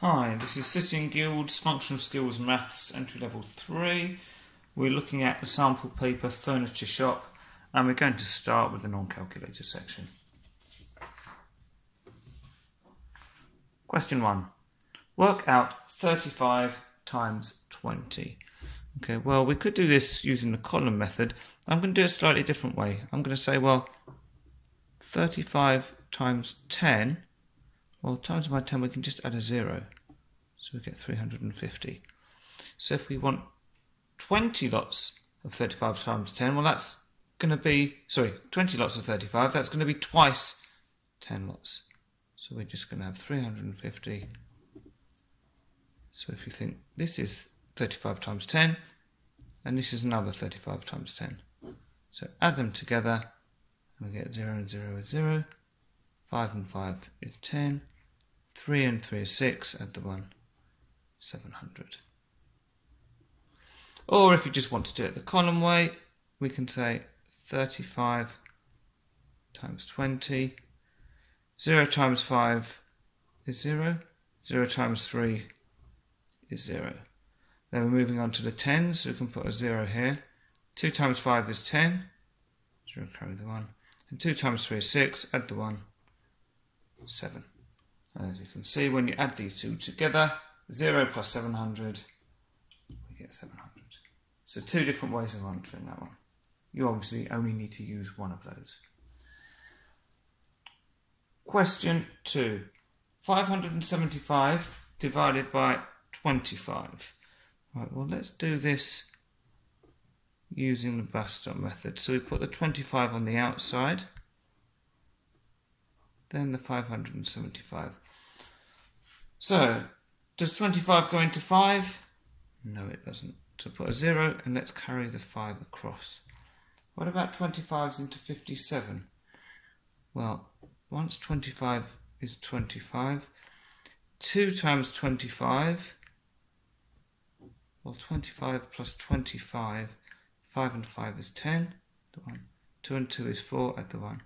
Hi, this is Sitting Guild's Functional Skills Maths Entry Level 3. We're looking at the sample paper Furniture Shop and we're going to start with the non-calculator section. Question 1. Work out 35 times 20. Okay, well we could do this using the column method. I'm going to do it a slightly different way. I'm going to say, well, 35 times 10. Well, times by 10 we can just add a 0. So we get 350. So if we want 20 lots of 35 times 10, well that's going to be, 20 lots of 35, that's going to be twice 10 lots. So we're just going to have 350. So if you think this is 35 times 10, and this is another 35 times 10. So add them together, and we get 0 and 0 is 0. 5 and 5 is 10. 3 and 3 is 6, add the 1, 700. Or if you just want to do it the column way, we can say 35 times 20. 0 times 5 is 0. 0 times 3 is 0. Then we're moving on to the 10s, so we can put a 0 here. 2 times 5 is 10. 0, carry the 1. And 2 times 3 is 6, add the 1, 7. And as you can see, when you add these two together, 0 plus 700, we get 700. So two different ways of answering that one. You obviously only need to use one of those. Question 2. 575 divided by 25. Right, well let's do this using the bus stop method. So we put the 25 on the outside, then the 575. So, does 25 go into 5? No, it doesn't. So put a 0 and let's carry the 5 across. What about 25s into 57? Well, once 25 is 25, 2 times 25, well 25 plus 25, 5 and 5 is 10, the 1. 2 and 2 is 4, add the 1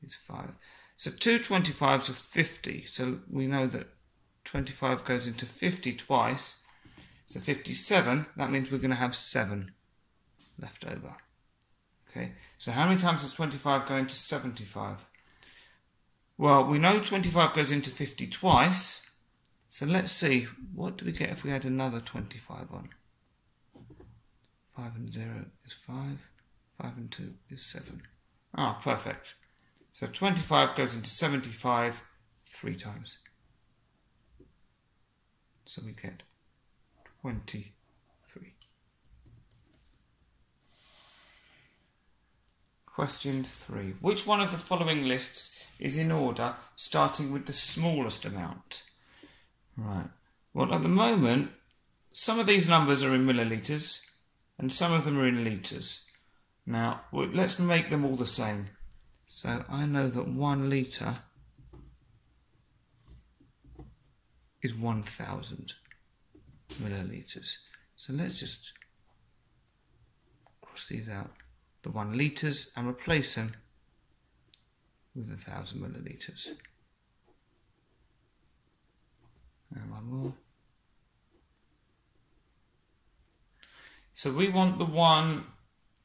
is 5. So two 25s are 50, so we know that 25 goes into 50 twice, so 57, that means we're going to have 7 left over. Okay, so how many times does 25 go into 75? Well, we know 25 goes into 50 twice, so let's see, what do we get if we add another 25 on? 5 and 0 is 5, 5 and 2 is 7. Ah, perfect. So 25 goes into 75 3 times. So we get 23. Question 3. Which one of the following lists is in order starting with the smallest amount? Right. Well, at the moment, some of these numbers are in millilitres and some of them are in litres. Now, let's make them all the same. So I know that 1 litre is 1,000 millilitres. So let's just cross these out, the 1 litres, and replace them with 1,000 millilitres. And one more. So we want the one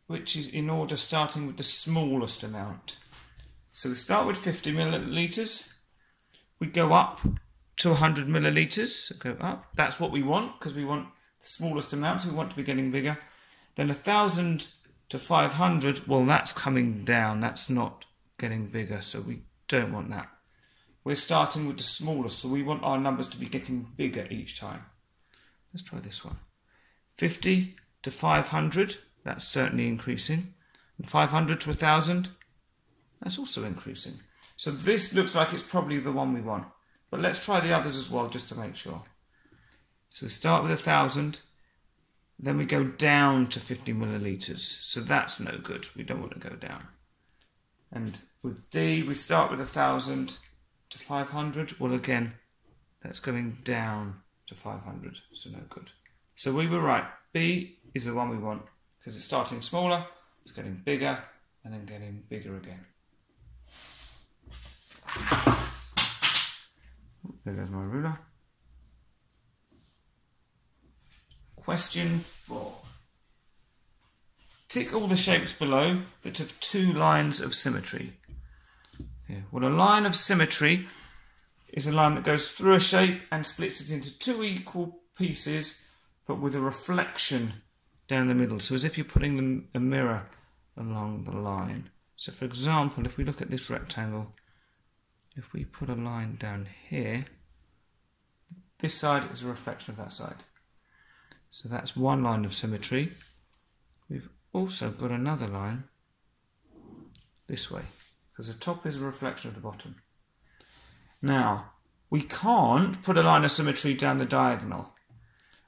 which is in order starting with the smallest amount. So we start with 50 millilitres, we go up to 100 millilitres, so go up, that's what we want because we want the smallest amount, so we want to be getting bigger. Then 1,000 to 500, well that's coming down, that's not getting bigger, so we don't want that. We're starting with the smallest, so we want our numbers to be getting bigger each time. Let's try this one. 50 to 500, that's certainly increasing. And 500 to 1,000, that's also increasing. So this looks like it's probably the one we want. But let's try the others as well, just to make sure. So we start with 1,000, then we go down to 50 millilitres. So that's no good. We don't want to go down. And with D, we start with 1,000 to 500. Well, again, that's going down to 500, so no good. So we were right. B is the one we want because it's starting smaller, it's getting bigger, and then getting bigger again. There goes my ruler. Question 4. Tick all the shapes below that have 2 lines of symmetry. Here. Well, a line of symmetry is a line that goes through a shape and splits it into 2 equal pieces, but with a reflection down the middle. So as if you're putting a mirror along the line. So for example, if we look at this rectangle, if we put a line down here, this side is a reflection of that side. So that's one line of symmetry. We've also got another line this way, because the top is a reflection of the bottom. Now, we can't put a line of symmetry down the diagonal.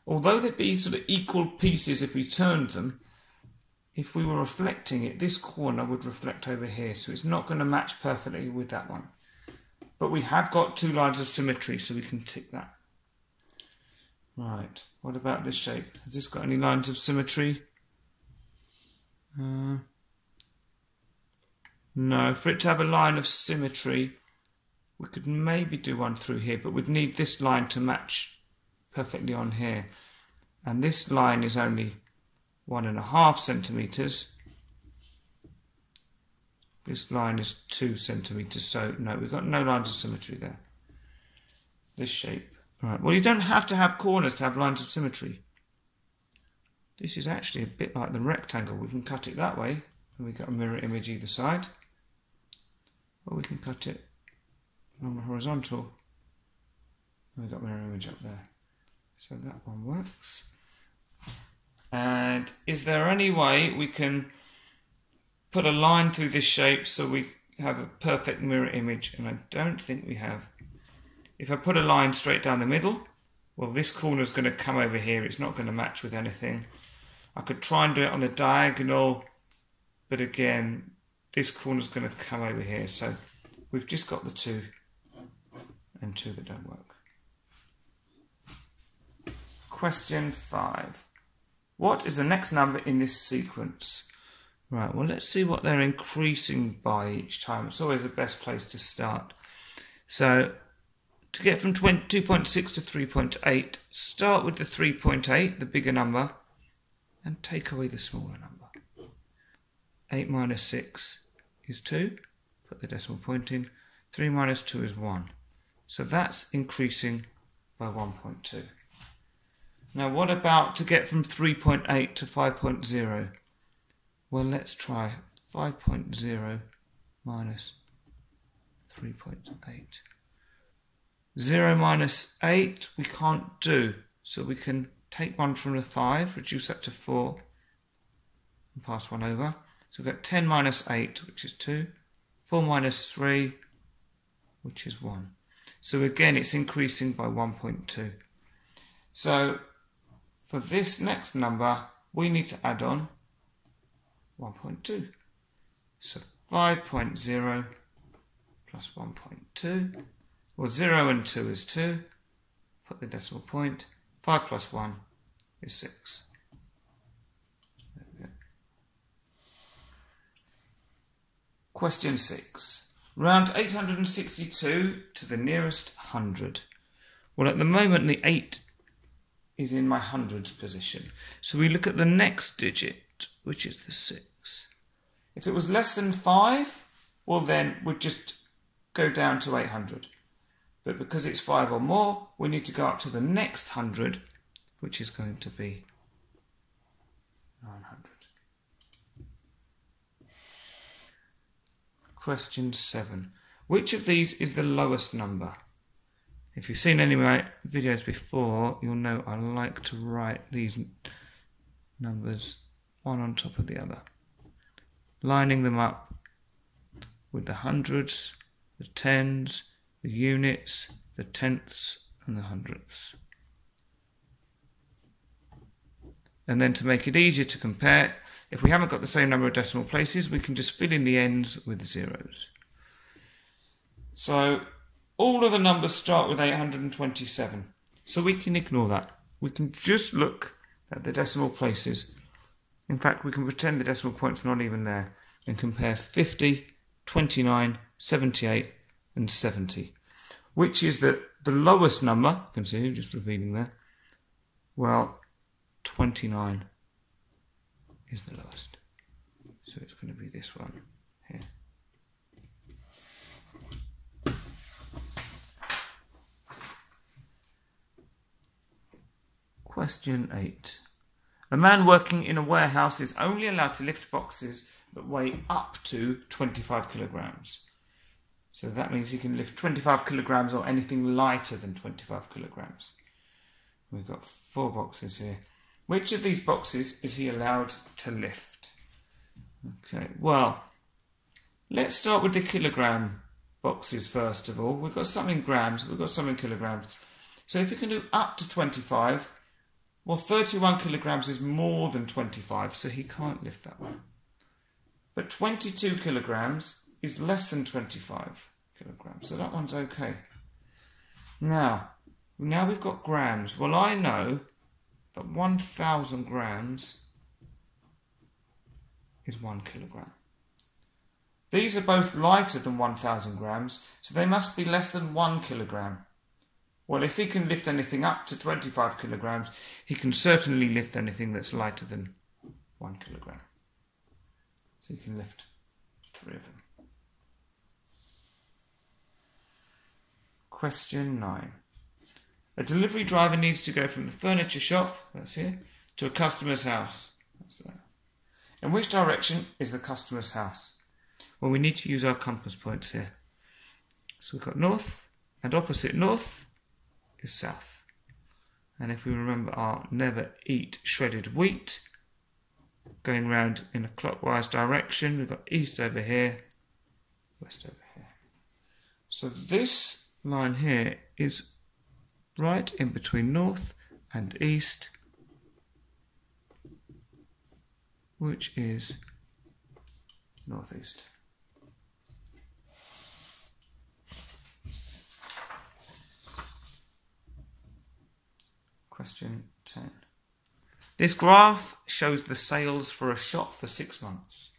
Although they'd be sort of equal pieces if we turned them, if we were reflecting it, this corner would reflect over here, so it's not going to match perfectly with that one. But we have got 2 lines of symmetry, so we can tick that. Right, what about this shape? Has this got any lines of symmetry? No, for it to have a line of symmetry, we could maybe do one through here, but we'd need this line to match perfectly on here. And this line is only 1.5 centimetres. This line is 2 centimetres, so no, we've got no lines of symmetry there. This shape. Right, well, you don't have to have corners to have lines of symmetry. This is actually a bit like the rectangle. We can cut it that way, and we've got a mirror image either side. Or we can cut it along the horizontal, and we've got a mirror image up there. So that one works. And is there any way we can put a line through this shape so we have a perfect mirror image? And I don't think we have. If I put a line straight down the middle, well, this corner is going to come over here. It's not going to match with anything. I could try and do it on the diagonal, but again, this corner is going to come over here. So we've just got the 2 and 2 that don't work. Question 5. What is the next number in this sequence? Right, well, let's see what they're increasing by each time. It's always the best place to start. So to get from 2.6 to 3.8, start with the 3.8, the bigger number, and take away the smaller number. 8 minus 6 is 2. Put the decimal point in. 3 minus 2 is 1. So that's increasing by 1.2. Now what about to get from 3.8 to 5.0? Well, let's try 5.0 minus 3.8. 0 minus 8 we can't do, so we can take 1 from the 5, reduce that to 4, and pass 1 over. So we've got 10 minus 8, which is 2, 4 minus 3, which is 1. So again, it's increasing by 1.2. So for this next number, we need to add on 1.2. So 5.0 plus 1.2. Well, 0 and 2 is 2. Put the decimal point. 5 plus 1 is 6. There we go. Question 6. Round 862 to the nearest 100. Well, at the moment, the 8 is in my hundreds position. So we look at the next digit, which is the 6. If it was less than 5, well, then we'd just go down to 800. But because it's 5 or more, we need to go up to the next 100, which is going to be 900. Question 7. Which of these is the lowest number? If you've seen any of my videos before, you'll know I like to write these numbers one on top of the other, lining them up with the hundreds, the tens, the units, the tenths and the hundredths. And then to make it easier to compare, if we haven't got the same number of decimal places, we can just fill in the ends with zeros. So all of the numbers start with 827. So we can ignore that. We can just look at the decimal places. In fact, we can pretend the decimal point's not even there and compare 50, 29, 78 and 70. Which is the lowest number? You can see, just revealing there. Well, 29 is the lowest. So it's going to be this one here. Question 8. A man working in a warehouse is only allowed to lift boxes that weigh up to 25 kilograms. So that means he can lift 25 kilograms or anything lighter than 25 kilograms. We've got 4 boxes here. Which of these boxes is he allowed to lift? Okay, well, let's start with the kilogram boxes first of all. We've got some in grams, we've got some in kilograms. So if you can do up to 25, well, 31 kilograms is more than 25, so he can't lift that one. But 22 kilograms is less than 25 kilograms, so that one's okay. Now we've got grams. Well, I know that 1,000 grams is 1 kilogram. These are both lighter than 1,000 grams, so they must be less than 1 kilogram. Well, if he can lift anything up to 25 kilograms, he can certainly lift anything that's lighter than 1 kilogram. So he can lift 3 of them. Question 9. A delivery driver needs to go from the furniture shop, that's here, to a customer's house. That's that. In which direction is the customer's house? Well, we need to use our compass points here. So we've got north, and opposite north is south. And if we remember our never eat shredded wheat, going round in a clockwise direction, we've got east over here, west over here. So this line here is right in between north and east, which is northeast. Question 10. This graph shows the sales for a shop for 6 months.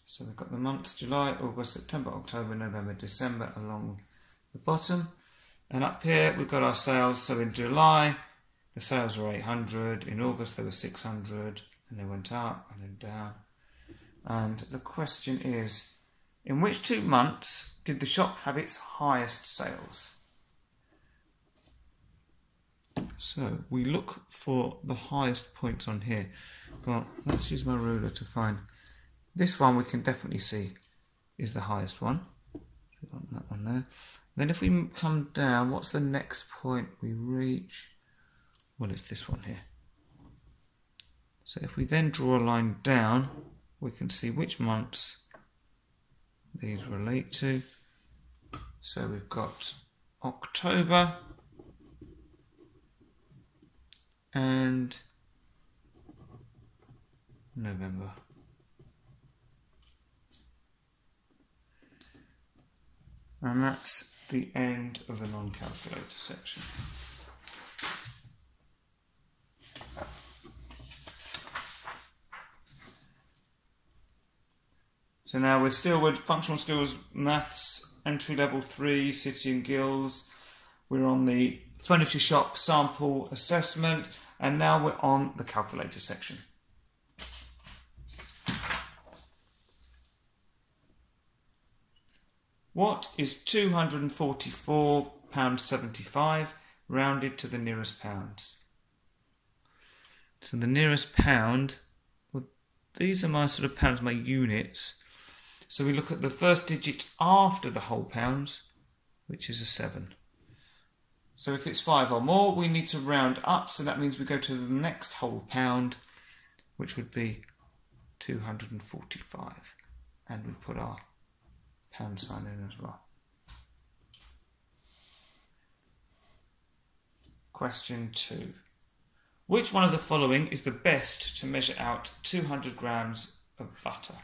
So we've got the months July, August, September, October, November, December along the bottom. And up here we've got our sales. So in July the sales were 800, in August they were 600, and they went up and then down. And the question is, in which 2 months did the shop have its highest sales? So we look for the highest points on here. Well, let's use my ruler to find. This one we can definitely see is the highest one. So we want that one there. Then if we come down, what's the next point we reach? Well, it's this one here. So if we then draw a line down, we can see which months these relate to. So we've got October and November. And that's the end of the non-calculator section. So now we're still with functional skills, maths, entry level 3, city and guilds. We're on the furniture shop sample assessment, and now we're on the calculator section. What is £244.75 rounded to the nearest pound? So the nearest pound, well, these are my sort of pounds, my units. So we look at the first digit after the whole pounds, which is a 7. So if it's 5 or more, we need to round up. So that means we go to the next whole pound, which would be 245. And we put our pound sign in as well. Question 2. Which one of the following is the best to measure out 200 grams of butter?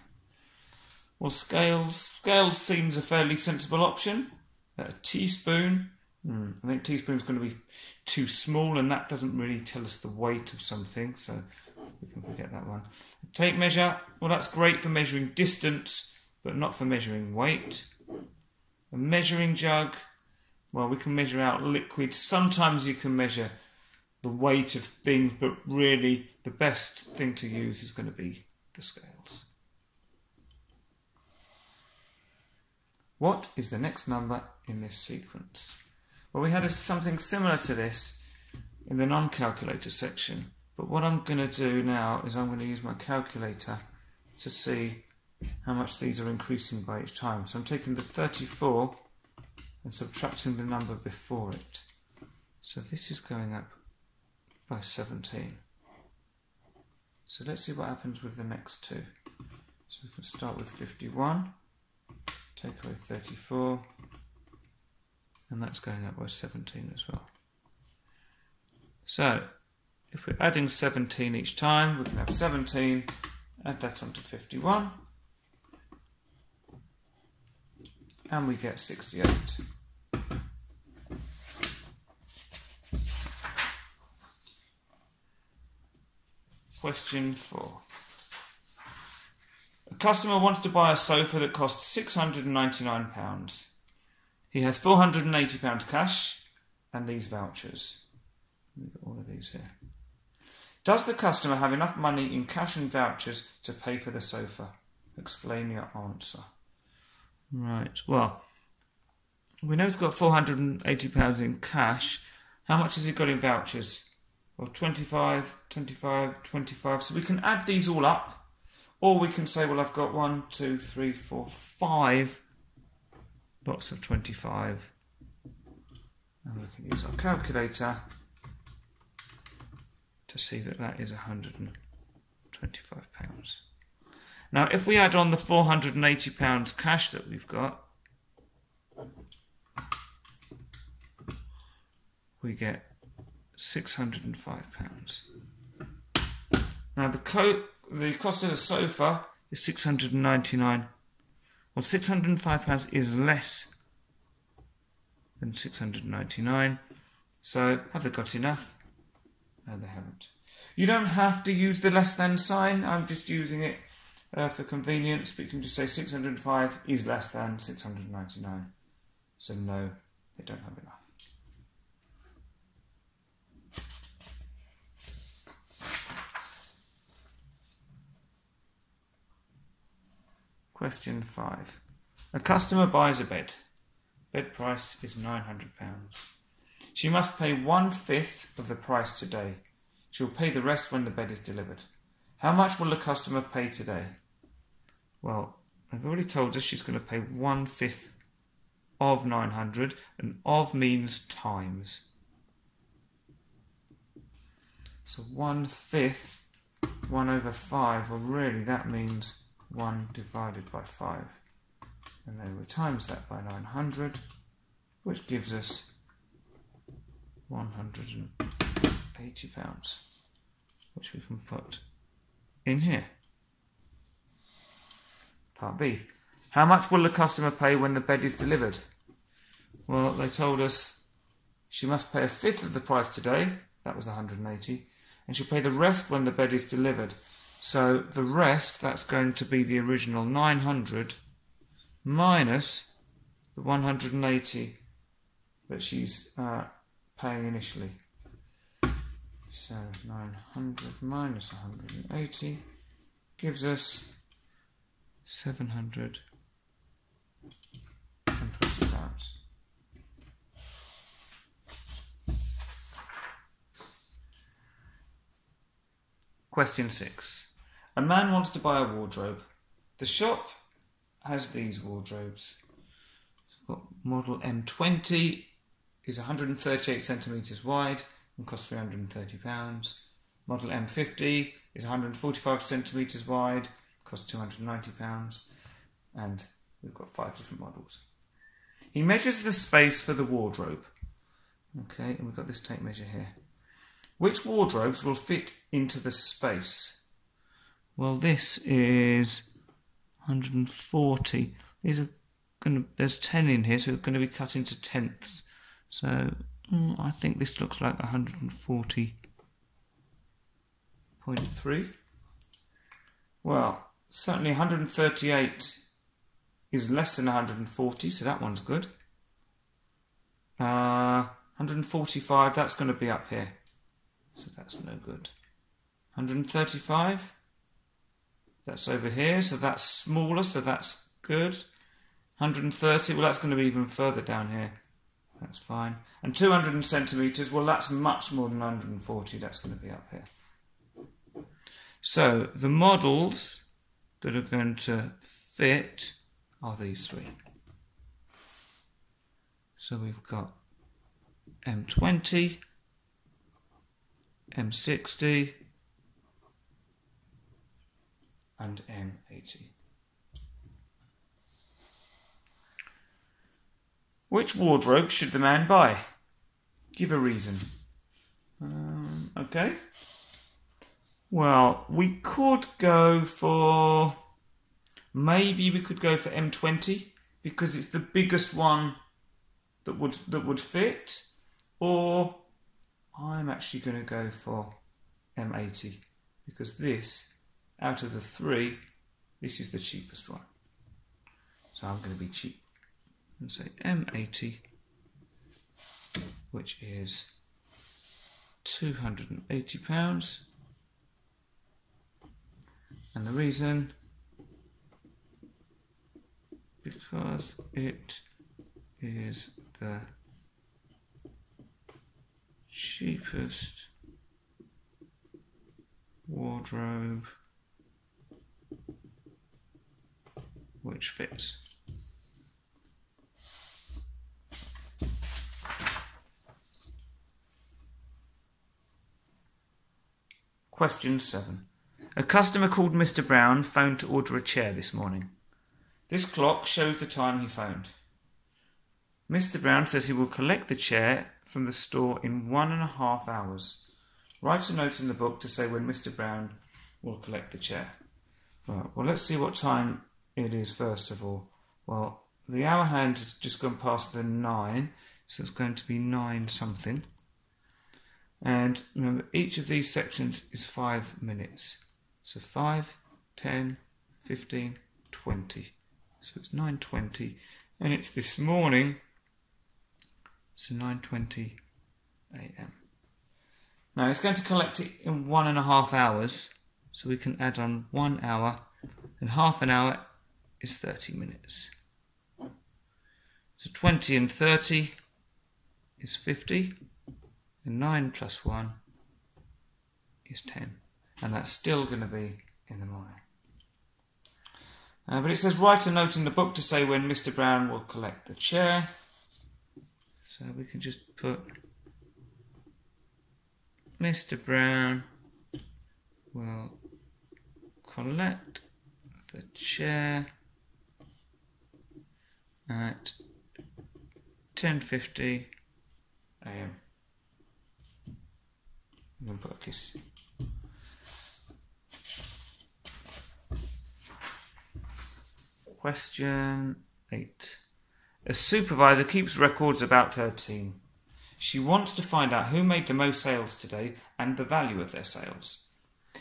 Well, scales seems a fairly sensible option. A teaspoon. I think teaspoon's going to be too small, and that doesn't really tell us the weight of something, so we can forget that one. A tape measure. Well, that's great for measuring distance, but not for measuring weight. A measuring jug. Well, we can measure out liquids. Sometimes you can measure the weight of things, but really the best thing to use is going to be the scales. What is the next number in this sequence? Well, we had something similar to this in the non-calculator section, but what I'm going to do now is I'm going to use my calculator to see how much these are increasing by each time. So I'm taking the 34 and subtracting the number before it. So this is going up by 17. So let's see what happens with the next two. So we can start with 51, take away 34, and that's going up by 17 as well. So if we're adding 17 each time, we can have 17, add that onto 51, and we get 68. Question 4. A customer wants to buy a sofa that costs £699. He has £480 cash and these vouchers. We've got all of these here. Does the customer have enough money in cash and vouchers to pay for the sofa? Explain your answer. Right, well, we know he's got £480 in cash. How much has he got in vouchers? Well, 25, 25, 25. So we can add these all up. Or we can say, well, I've got 1, 2, 3, 4, 5 lots of 25. And we can use our calculator to see that that is £125. Now, if we add on the £480 cash that we've got, we get £605. Now, the cost of the sofa is £699. Well, £605 is less than £699. So, have they got enough? No, they haven't. You don't have to use the less than sign. I'm just using it for convenience, but you can just say 605 is less than 699. So no, they don't have enough. Question 5. A customer buys a bed. Bed price is £900. She must pay 1/5 of the price today. She will pay the rest when the bed is delivered. How much will the customer pay today? Well, I've already told us she's going to pay 1/5 of 900, and of means times. So 1/5, 1/5, well really that means 1 divided by 5. And then we times that by 900, which gives us £180, which we can put in here. Part B. How much will the customer pay when the bed is delivered? Well, they told us she must pay 1/5 of the price today, that was 180, and she'll pay the rest when the bed is delivered. So the rest, that's going to be the original 900 minus the 180 that she's paying initially. So 900 minus 180 gives us £720. Question 6. A man wants to buy a wardrobe. The shop has these wardrobes. It's got model M20 is 138 centimetres wide and costs £330. Model M50 is 145 centimetres wide, costs £290. And we've got 5 different models. He measures the space for the wardrobe. Okay, and we've got this tape measure here. Which wardrobes will fit into the space? Well, this is 140. These are there's 10 in here, so it's going to be cut into tenths. So I think this looks like 140.3. Well, certainly 138 is less than 140, so that one's good. 145, that's going to be up here. so that's no good. 135, that's over here, so that's smaller, so that's good. 130, well that's going to be even further down here. That's fine. And 200 centimetres, well that's much more than 140, that's going to be up here. So the models that are going to fit are these three. So we've got M20, M60 and M80. Which wardrobe should the man buy? Give a reason. Okay. Well, we could go for... Maybe we could go for M20 because it's the biggest one that would fit. Or I'm actually going to go for M80 because this, out of the three, this is the cheapest one. So I'm going to be cheap and say M80, which is £280. And the reason, because it is the cheapest wardrobe which fits. Question 7. A customer called Mr. Brown phoned to order a chair this morning. This clock shows the time he phoned. Mr. Brown says he will collect the chair from the store in 1.5 hours. Write a note in the book to say when Mr. Brown will collect the chair. Right, well, let's see what time it is first of all. Well, the hour hand has just gone past the 9, so it's going to be 9 something. And remember, each of these sections is 5 minutes. So 5, 10, 15, 20. So it's 9:20, and it's this morning, so 9:20 a.m. Now it's going to collect it in 1.5 hours, so we can add on 1 hour, and half an hour is 30 minutes. So 20 and 30 is 50, and 9 plus 1 is 10, and that's still going to be in the morning. But it says write a note in the book to say when Mr. Brown will collect the chair. So we can just put Mr. Brown will collect the chair at 10:50 a.m. I'm going to put a kiss. Question 8. A supervisor keeps records about her team. She wants to find out who made the most sales today and the value of their sales.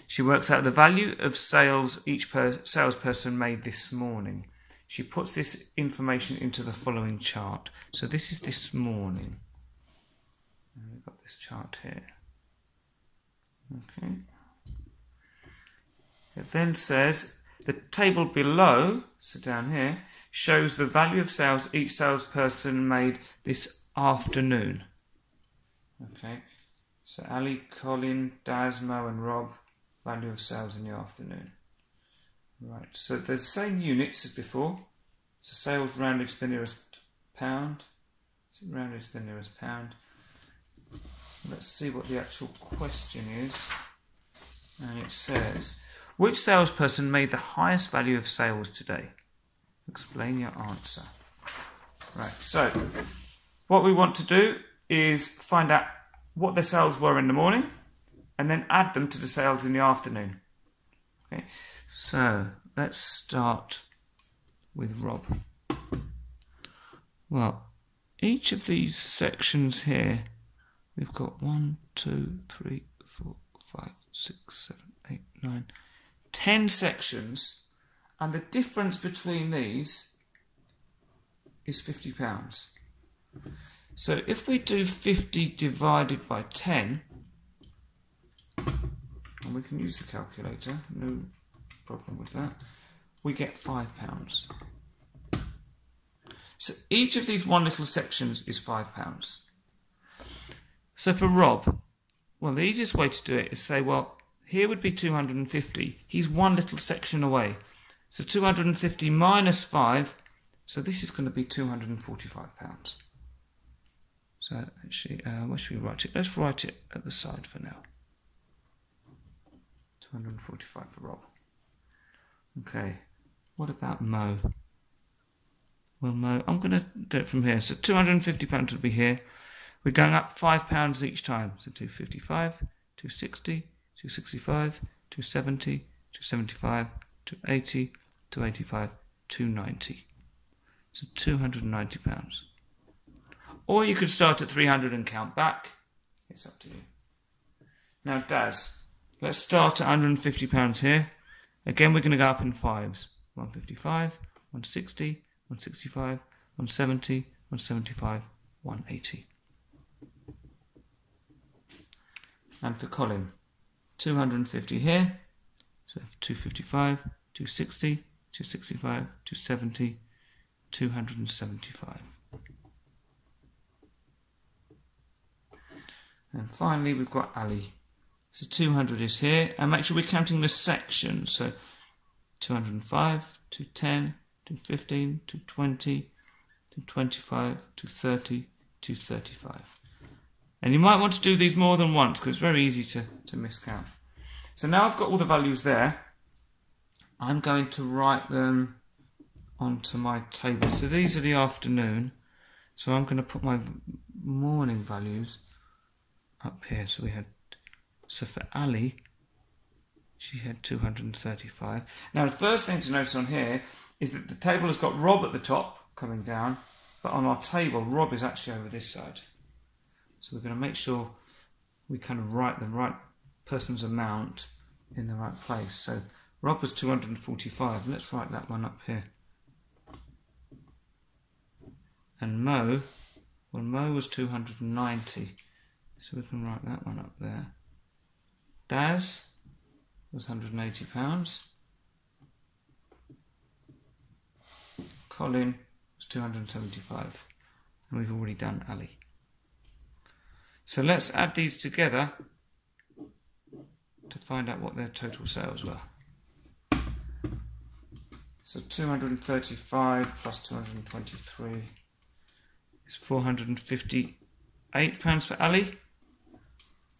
She works out the value of sales each salesperson made this morning. She puts this information into the following chart. So this is this morning. And we've got this chart here. Okay. It then says the table below, so down here, shows the value of sales each salesperson made this afternoon. Okay, so Ali, Colin, Daz, Mo and Rob, value of sales in the afternoon. Right, so they're the same units as before. So sales rounded to the nearest pound. So rounded to the nearest pound. Let's see what the actual question is. And it says, which salesperson made the highest value of sales today? Explain your answer. Right, so what we want to do is find out what their sales were in the morning and then add them to the sales in the afternoon. Okay, so let's start with Rob. Well, each of these sections here, we've got 1, 2, 3, 4, 5, 6, 7, 8, 9, 10 sections, and the difference between these is £50. So if we do 50 divided by 10, and we can use the calculator, no problem with that, we get £5. So each of these one little sections is £5. So for Rob, well, the easiest way to do it is say, well, here would be 250. He's one little section away. So 250 minus 5, so this is going to be £245. So actually, where should we write it? Let's write it at the side for now. 245 for Rob. Okay, what about Mo? Well, Mo, I'm going to do it from here. So £250 would be here. We're going up £5 each time. So 255, 260, 265, 270, 275, 280, 285, 290. So £290. Or you could start at 300 and count back. It's up to you. Now, Daz, let's start at £150 here. Again, we're going to go up in fives. 155, 160, 165, 170, 175, 180. And for Colin, 250 here. So 255, 260, 265, 270, 275. And finally, we've got Ali. So 200 is here, and make sure we're counting the sections. So 205, 210, 215, 220, 225, 230, 235. And you might want to do these more than once because it's very easy to miscount. So now I've got all the values there. I'm going to write them onto my table. So these are the afternoon. So I'm going to put my morning values up here. So for Ali, she had 235. Now the first thing to notice on here is that the table has got Rob at the top coming down, but on our table Rob is actually over this side. So we're going to make sure we kind of write the right person's amount in the right place. So Rob was 245. Let's write that one up here. And Mo, well, Mo was 290. So we can write that one up there. Daz was £180. Colin was 275. And we've already done Ali. So let's add these together to find out what their total sales were. So 235 plus 223 is £458 for Ali.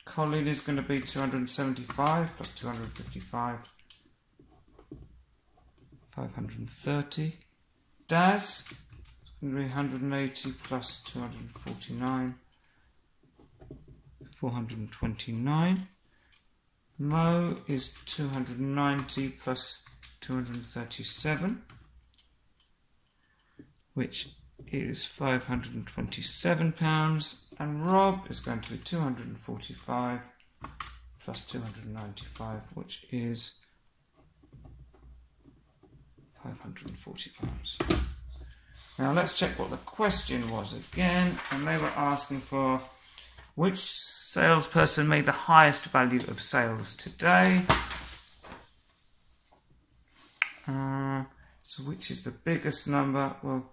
Colin is going to be 275 plus 255, 530. Daz is going to be 180 plus 249, 429. Mo is 290 plus 237, which is £527, and Rob is going to be 245 plus 295, which is £540. Now let's check what the question was again, and they were asking for which salesperson made the highest value of sales today. So which is the biggest number? Well,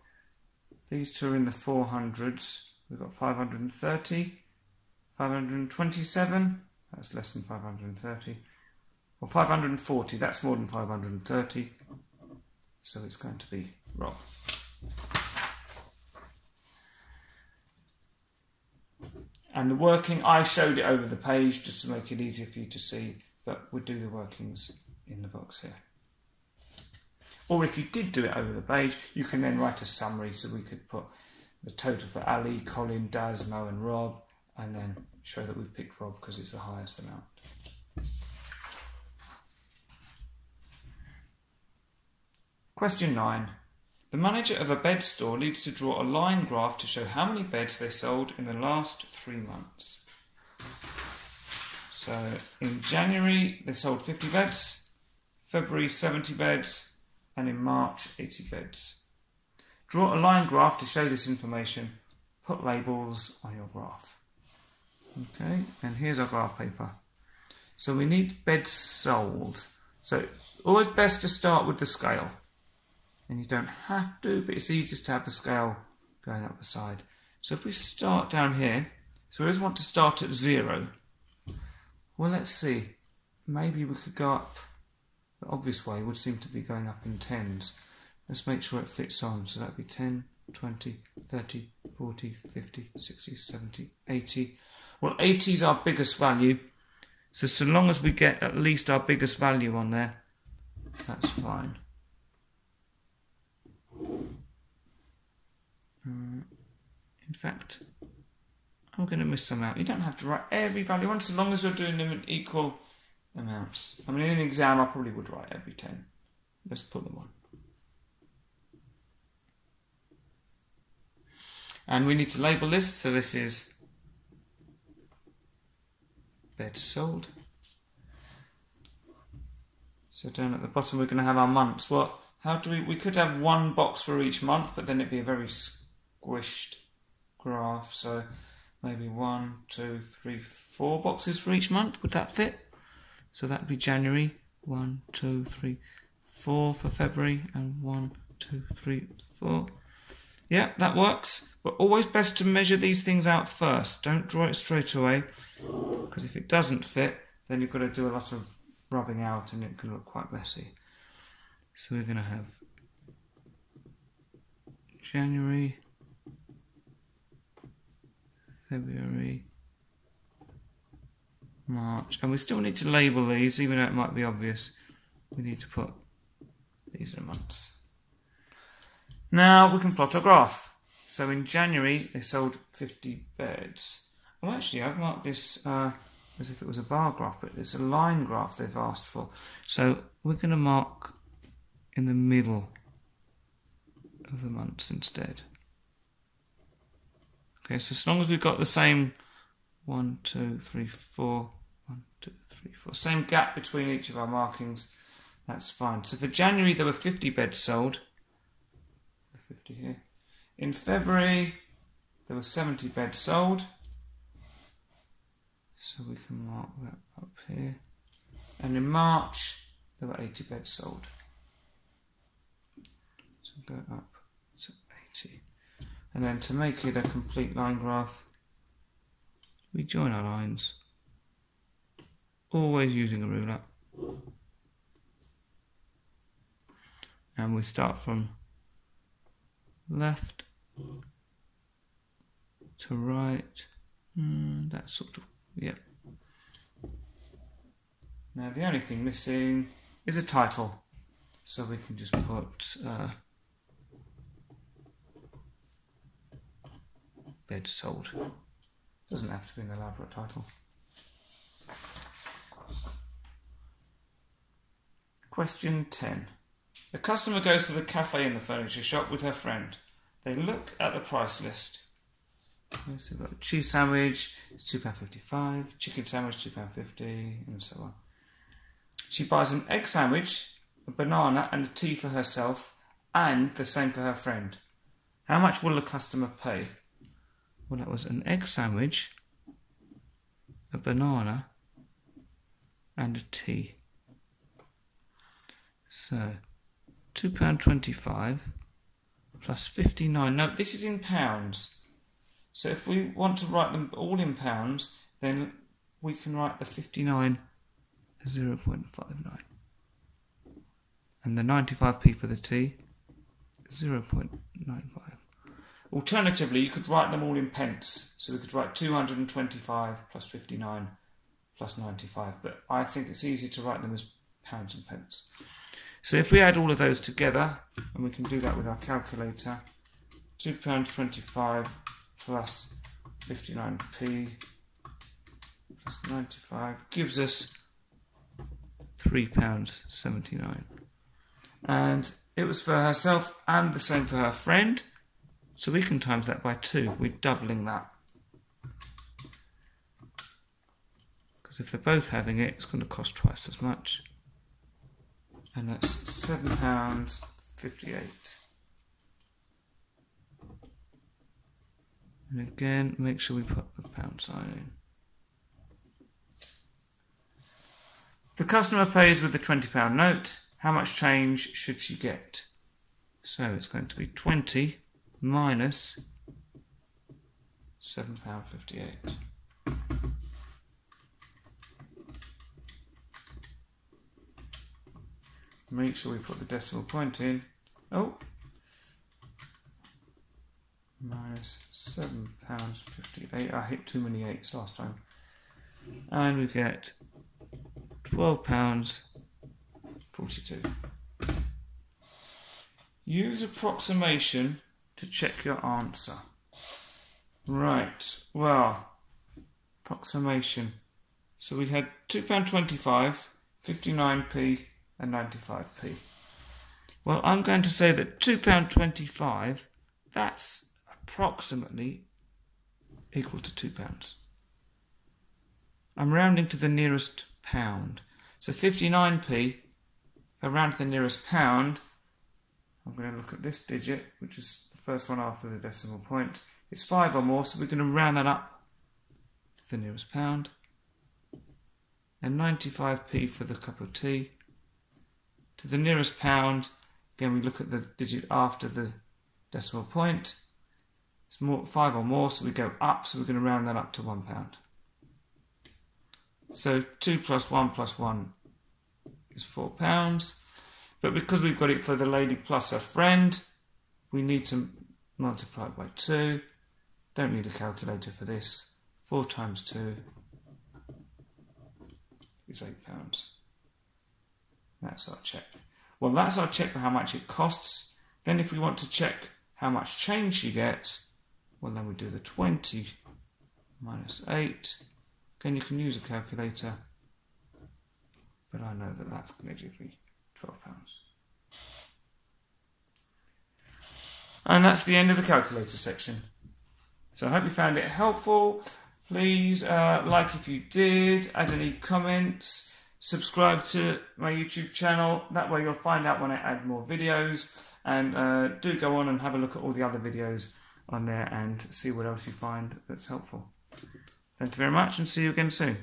these two are in the 400s. We've got 530, 527, that's less than 530, or 540, that's more than 530, so it's going to be Rob. And the working, I showed it over the page just to make it easier for you to see, but we'll do the workings in the box here. Or if you did do it over the page, you can then write a summary, so we could put the total for Ali, Colin, Daz, Mo and Rob, and then show that we picked Rob because it's the highest amount. Question 9. The manager of a bed store needs to draw a line graph to show how many beds they sold in the last 3 months. So in January they sold 50 beds, February 70 beds, and in March 80 beds. Draw a line graph to show this information. Put labels on your graph. Okay, and here's our graph paper. So we need beds sold. So always best to start with the scale. And you don't have to, but it's easiest to have the scale going up the side. So if we start down here, so we always want to start at 0. Well, let's see. Maybe we could go up. The obvious way would seem to be going up in tens. Let's make sure it fits on. So that'd be 10, 20, 30, 40, 50, 60, 70, 80. Well, 80 is our biggest value. So long as we get at least our biggest value on there, that's fine. In fact, I'm going to miss some out. You don't have to write every value on, so long as you're doing them in equal amounts. I mean, in an exam, I probably would write every 10. Let's put them on. And we need to label this, so this is beds sold. So down at the bottom we're going to have our months. Well, how do we could have one box for each month, but then it'd be a very squished graph. So maybe 1, 2, 3, 4 boxes for each month. Would that fit? So that would be January, 1, 2, 3, 4 for February, and 1, 2, 3, 4. Yeah, that works. But always best to measure these things out first. Don't draw it straight away, because if it doesn't fit, then you've got to do a lot of rubbing out and it can look quite messy. So we're going to have January, February, March, and we still need to label these, even though it might be obvious. We need to put these are the months. Now we can plot our graph. So in January they sold 50 beds. Well, actually I've marked this as if it was a bar graph, but it's a line graph they've asked for. So we're going to mark in the middle of the months instead. Okay, so as long as we've got the same 1, 2, 3, 4, 1, 2, 3, 4, same gap between each of our markings, that's fine. So for January there were 50 beds sold. 50 here. In February there were 70 beds sold. So we can mark that up here. And in March there were 80 beds sold. So go up to 80. And then to make it a complete line graph, we join our lines, always using a ruler. And we start from left to right, that sort of, yeah. Now the only thing missing is a title, so we can just put bed sold. Doesn't have to be an elaborate title. Question 10. A customer goes to the cafe in the furniture shop with her friend. They look at the price list. Okay, so we've got a cheese sandwich, it's £2.55, chicken sandwich, £2.50, and so on. She buys an egg sandwich, a banana, and a tea for herself, and the same for her friend. How much will the customer pay? Well, that was an egg sandwich, a banana, and a tea. So £2.25 plus 59. No, this is in pounds. So if we want to write them all in pounds, then we can write the 59 as 0.59. And the 95p for the tea, 0.95. Alternatively, you could write them all in pence. So we could write 225 plus 59 plus 95. But I think it's easy to write them as pounds and pence. So if we add all of those together, and we can do that with our calculator, £2.25 plus 59p plus 95 gives us £3.79. And it was for herself and the same for her friend, so we can times that by 2. We're doubling that. Because if they're both having it, it's going to cost twice as much. And that's £7.58. And again, make sure we put the pound sign in. The customer pays with the £20 note. How much change should she get? So it's going to be 20 minus £7.58. Make sure we put the decimal point in. Oh, minus £7.58. I hit too many 8s last time. And we get £12.42. Use approximation to check your answer. Right, well, approximation. So we had £2.25, 59p and 95p. Well, I'm going to say that £2.25, that's approximately equal to £2. I'm rounding to the nearest pound. So 59p, if I round to the nearest pound, I'm going to look at this digit, which is the first one after the decimal point. It's 5 or more, so we're going to round that up to the nearest pound. And 95p for the cup of tea. To the nearest pound, again we look at the digit after the decimal point. It's 5 or more, so we go up, so we're going to round that up to £1. So 2 plus 1 is £4. But because we've got it for the lady plus her friend, we need to multiply it by 2. Don't need a calculator for this. 4 times 2 is £8. That's our check. Well, that's our check for how much it costs. Then if we want to check how much change she gets, well, then we do the 20 minus 8. Again, you can use a calculator, but I know that that's going to give me £12. And that's the end of the calculator section. So I hope you found it helpful. Please like if you did, add any comments, subscribe to my YouTube channel. That way you'll find out when I add more videos. And do go on and have a look at all the other videos on there and see what else you find that's helpful. Thank you very much and see you again soon.